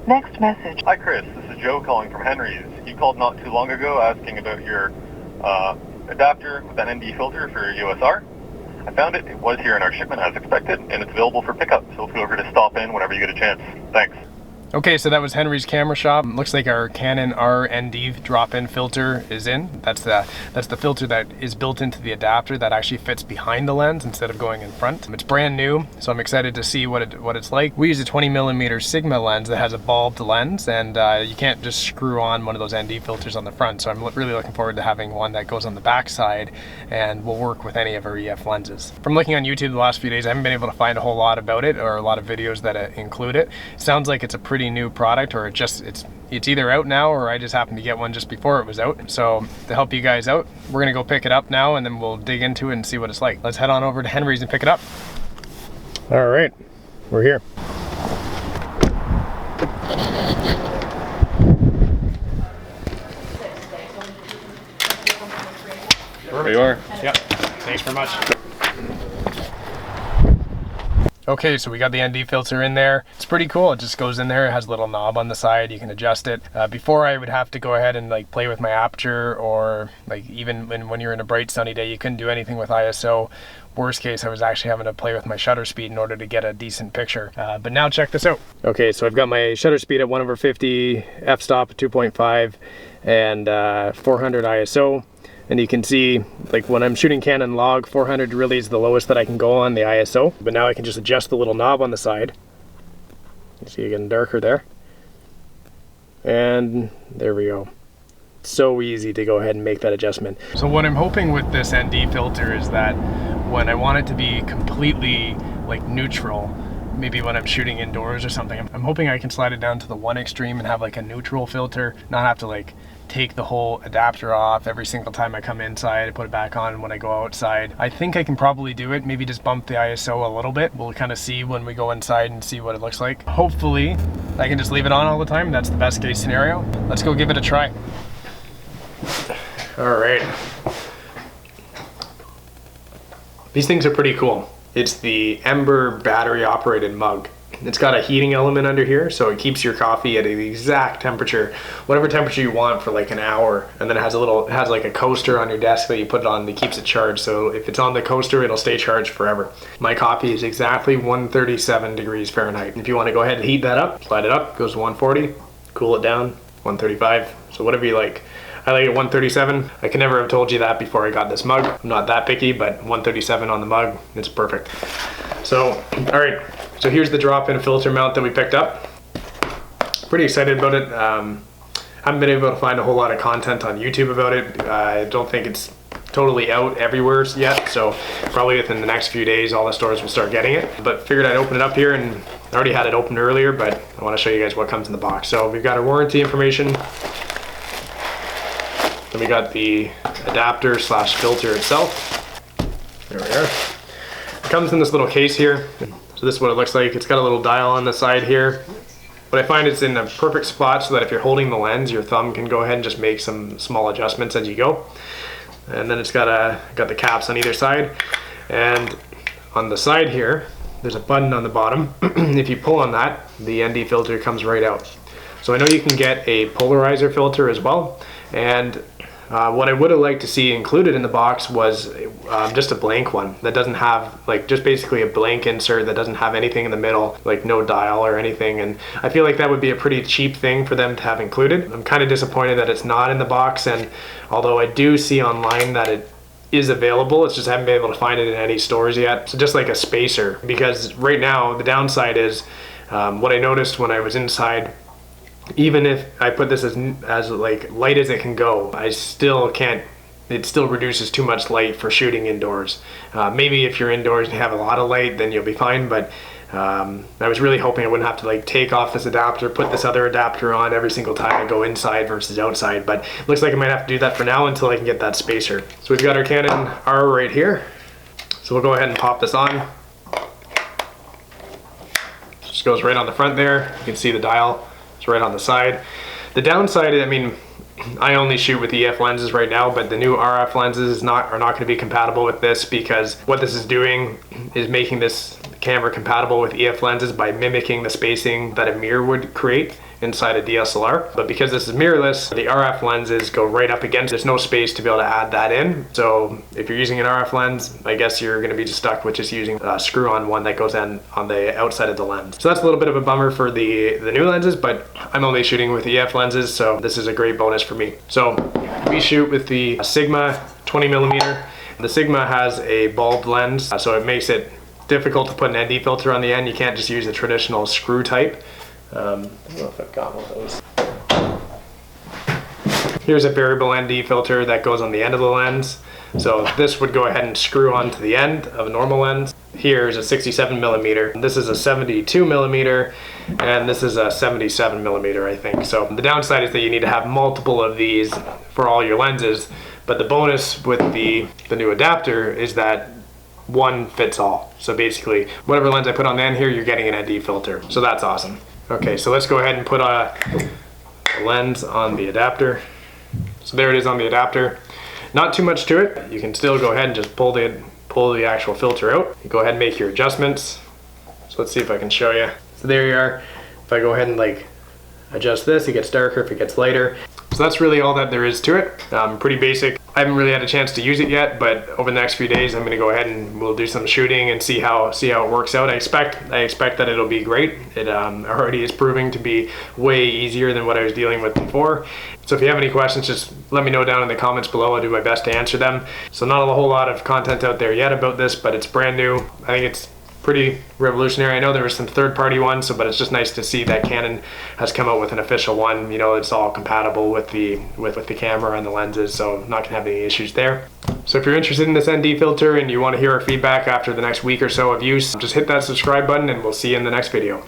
Next message. Hi Chris, this is Joe calling from Henry's. You called not too long ago asking about your adapter with an ND filter for EOS R. I found it. It was here in our shipment as expected, and it's available for pickup, so feel free to stop in whenever you get a chance. Thanks. Okay, so that was Henry's Camera Shop. Looks like our Canon RND drop-in filter is in. That's the filter that is built into the adapter that actually fits behind the lens instead of going in front. It's brand new, so I'm excited to see what it's like. We use a 20mm Sigma lens that has a bulbed lens, and you can't just screw on one of those ND filters on the front. So I'm really looking forward to having one that goes on the back side and will work with any of our EF lenses. From looking on YouTube the last few days, I haven't been able to find a whole lot about it or a lot of videos that include it. Sounds like it's a pretty new product, or it's either out now or I just happened to get one just before it was out. So to help you guys out, we're gonna go pick it up now and then we'll dig into it and see what it's like. Let's head on over to Henry's and pick it up. All right, we're here. There you are. Yep, thanks very much. Okay, so we got the ND filter in there. It's pretty cool. It just goes in there. It has a little knob on the side. You can adjust it. Before I would have to go ahead and like play with my aperture, or like even when you're in a bright sunny day, you couldn't do anything with ISO. Worst case, I was actually having to play with my shutter speed in order to get a decent picture. But now check this out. Okay, so I've got my shutter speed at 1/50, f-stop at 2.5, and 400 ISO. And you can see, like when I'm shooting Canon log, 400 really is the lowest that I can go on the ISO. But now I can just adjust the little knob on the side. You see it getting darker there. And there we go. So easy to go ahead and make that adjustment. So what I'm hoping with this ND filter is that when I want it to be completely like neutral, maybe when I'm shooting indoors or something, I'm hoping I can slide it down to the one extreme and have like a neutral filter, not have to like take the whole adapter off every single time I come inside and put it back on when I go outside. I think I can probably do it, maybe just bump the ISO a little bit. We'll kind of see when we go inside and see what it looks like. Hopefully I can just leave it on all the time. That's the best case scenario. Let's go give it a try. All right. These things are pretty cool. It's the Ember battery operated mug. It's got a heating element under here, so it keeps your coffee at the exact temperature, whatever temperature you want for like an hour. And then it has like a coaster on your desk that you put it on that keeps it charged. So if it's on the coaster, it'll stay charged forever. My coffee is exactly 137 degrees Fahrenheit. If you want to go ahead and heat that up, slide it up, goes to 140, cool it down, 135. So whatever you like. I like it 137. I could never have told you that before I got this mug. I'm not that picky, but 137 on the mug, it's perfect. So, all right, so here's the drop-in filter mount that we picked up. Pretty excited about it. Haven't been able to find a whole lot of content on YouTube about it. I don't think it's totally out everywhere yet, so probably within the next few days all the stores will start getting it. But figured I'd open it up here, and I already had it opened earlier, but I want to show you guys what comes in the box. So we've got our warranty information. Then we got the adapter slash filter itself. There we are. It comes in this little case here. So this is what it looks like. It's got a little dial on the side here. But I find it's in a perfect spot so that if you're holding the lens, your thumb can go ahead and just make some small adjustments as you go. And then it's got the caps on either side. And on the side here, there's a button on the bottom. If you pull on that, the ND filter comes right out. So I know you can get a polarizer filter as well. And what I would have liked to see included in the box was just a blank one that doesn't have, like, just basically a blank insert that doesn't have anything in the middle, like no dial or anything. And I feel like that would be a pretty cheap thing for them to have included. I'm kind of disappointed that it's not in the box, and although I do see online that it is available, it's just I haven't been able to find it in any stores yet. So just like a spacer, because right now the downside is what I noticed when I was inside, even if I put this as like light as it can go, I still can't, it still reduces too much light for shooting indoors. Maybe if you're indoors and you have a lot of light, then you'll be fine, but I was really hoping I wouldn't have to like take off this adapter, put this other adapter on every single time I go inside versus outside, but it looks like I might have to do that for now until I can get that spacer. So we've got our Canon R right here. So we'll go ahead and pop this on. Just goes right on the front there. You can see the dial. Right on the side. The downside, I mean, I only shoot with EF lenses right now, but the new RF lenses are not going to be compatible with this, because what this is doing is making this camera compatible with EF lenses by mimicking the spacing that a mirror would create inside a DSLR. But because this is mirrorless, the RF lenses go right up against. There's no space to be able to add that in. So if you're using an RF lens, I guess you're going to be stuck with just using a screw-on one that goes in on the outside of the lens. So that's a little bit of a bummer for the new lenses, but I'm only shooting with EF lenses, so this is a great bonus for me. So we shoot with the Sigma 20mm. The Sigma has a bulb lens, so it makes it difficult to put an ND filter on the end. You can't just use a traditional screw type. I don't know if I've got one of those. Here's a variable ND filter that goes on the end of the lens. So this would go ahead and screw onto the end of a normal lens. Here's a 67mm. This is a 72mm, and this is a 77mm, I think. So the downside is that you need to have multiple of these for all your lenses. But the bonus with the new adapter is that one fits all. So basically, whatever lens I put on the end here, you're getting an ND filter. So that's awesome. Okay, so let's go ahead and put a lens on the adapter. So there it is on the adapter. Not too much to it. You can still go ahead and just pull the actual filter out. You go ahead and make your adjustments. So let's see if I can show you. So there you are. If I go ahead and like adjust this, it gets darker. If it gets lighter. So that's really all that there is to it. Pretty basic. I haven't really had a chance to use it yet, but over the next few days, I'm going to go ahead and we'll do some shooting and see how it works out. I expect that it'll be great. It already is proving to be way easier than what I was dealing with before. So if you have any questions, just let me know down in the comments below. I'll do my best to answer them. So not a whole lot of content out there yet about this, but it's brand new. I think it's pretty revolutionary. I know there were some third-party ones, but it's just nice to see that Canon has come out with an official one. You know, it's all compatible with the camera and the lenses, so I'm not gonna have any issues there. So if you're interested in this ND filter and you want to hear our feedback after the next week or so of use, just hit that subscribe button and we'll see you in the next video.